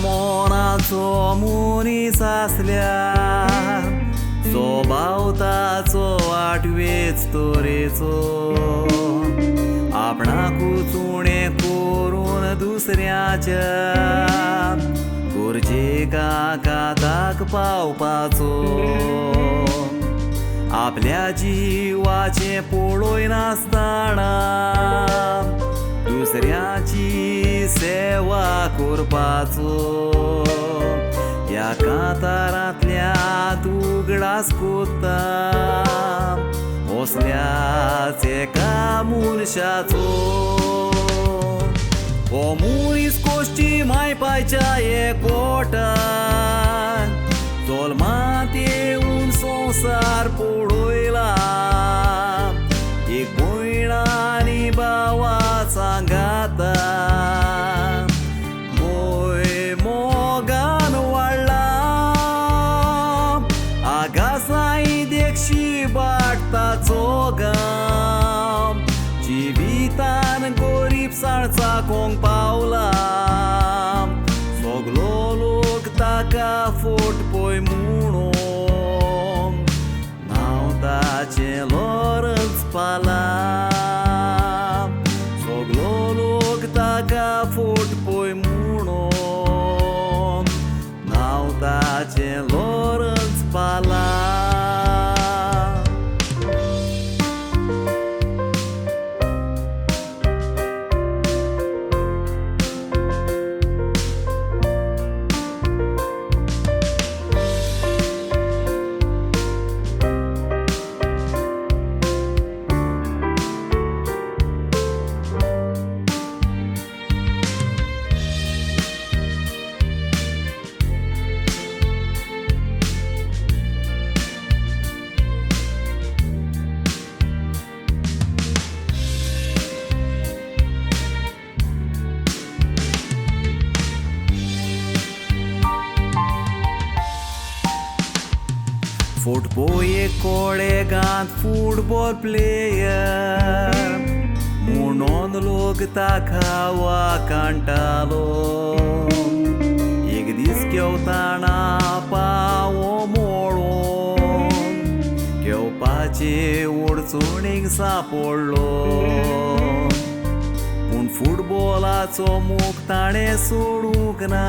मोनाचो मुनीस आसल्यार सोबावताचो आठवेच तोरेचो आपणाकूच उणें करून दुसऱ्याच्या गरजेका काताक पावपाचो आपल्या जिवाचें पळोय नासतना दुसऱ्याची सेवा करपाचो ह्या कांतारांतल्यान उगडास कोत्ता असल्याच एका मनशाचो हो मनीस कोश्टी मायपाच्या एकवटान जल्मांत येवन संवसार पळयला एक भयण आनी भावा सांगाता मोय मोगान वाडला आगासाई देखशी बाटताचो गाम जिवितान गरीब साळचा कोंग पावला सगलो लोक ताका फोटपय म्हणून नांव ताचें लॉरन्स पाला सगलो लोक ताका फोटपय म्हणून नांव ताचें लॉरन्स पाला फुटबॉल कोळेगांत फुटबॉल प्लेयर म्हणून लोक ताका वाकांटालो एक दीस केवताना पावो मोडून केवपाचे अडचणीक सांपडलो पूण फुटबॉलाचो मोग ताणें सोडूंक ना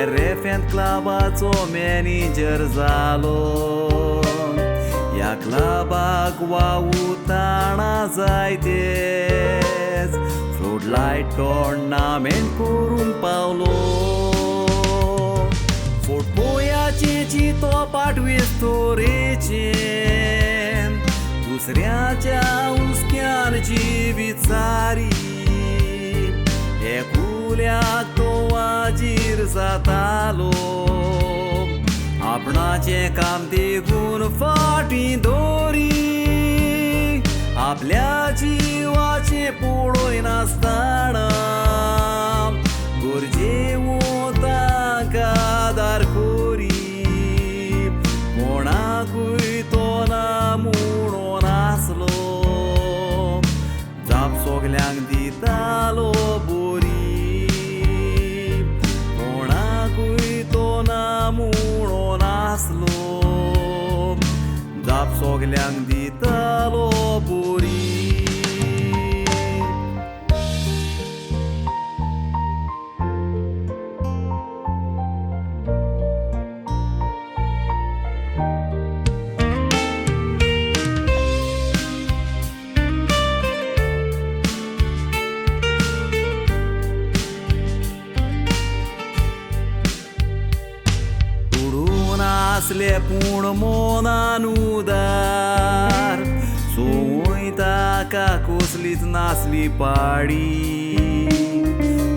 रेफेंत क्लबाचो मॅनेजर जालो ह्या क्लबाक वावुताना जायतेच फ्लोटलायट टोर्नामेंट करून पावलो फुटबॉलाचे चितो पाठवेस तोरेचे दुसऱ्याच्या हुस्क्यान जिवीत सारी एकुल्याक तो वाजीर जातालो आपणाचें काम देखून फाटीं दोरी आपल्या जिवाचें पळोय नासतना गरजे ताका आदार करी कोणाकूय तो ना म्हणून आसलो जाप सगल्यांक दितालो म्हणून आसलो जाप सगल्यांक दितालो बरी आसले पूण मोनान उदार सोय ताका कसलीच नासली पाडी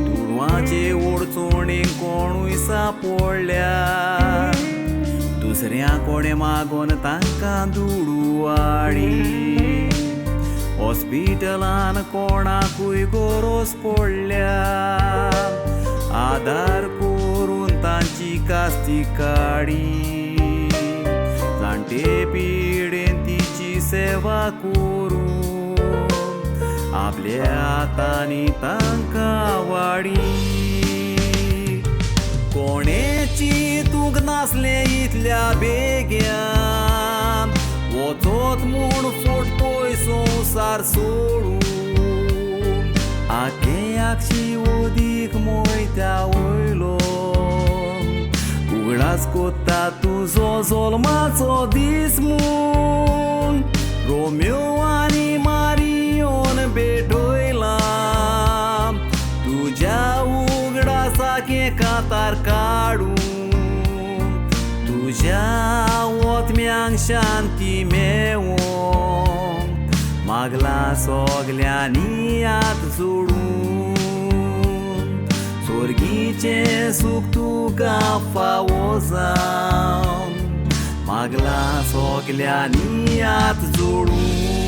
तुडवाचे ओडचोणेक कोणूय सांपडल्या दुसऱ्या कोणे मागोन तांकां दुडवाडी हॉस्पिटलान कोणाकूय गरज पडल्या आदार करून तांची कास्ती काडी जाणटे पिडेन तिची सेवा करून आपल्या हातांनी तांकां वाडी कोणेची तूक नासले इतल्या बेग्यान वचोत म्हूण फोटपोय संवसार सोडून आखे आक्षी ओदीक मोयत्या वयलो उगडास कोत्ता तुजो जल्माचो दीस म्हूण रोमियो आनी मारियोन भेटयला तुज्या उगडासाके कांतार काडून तुज्या ओतम्यांक शांती मेळोवंक मागला सोगल्यांनी हात जोडून स्वर्गीचें सूख तुका फावो जावन मागला सोगल्यांनी हात जोडून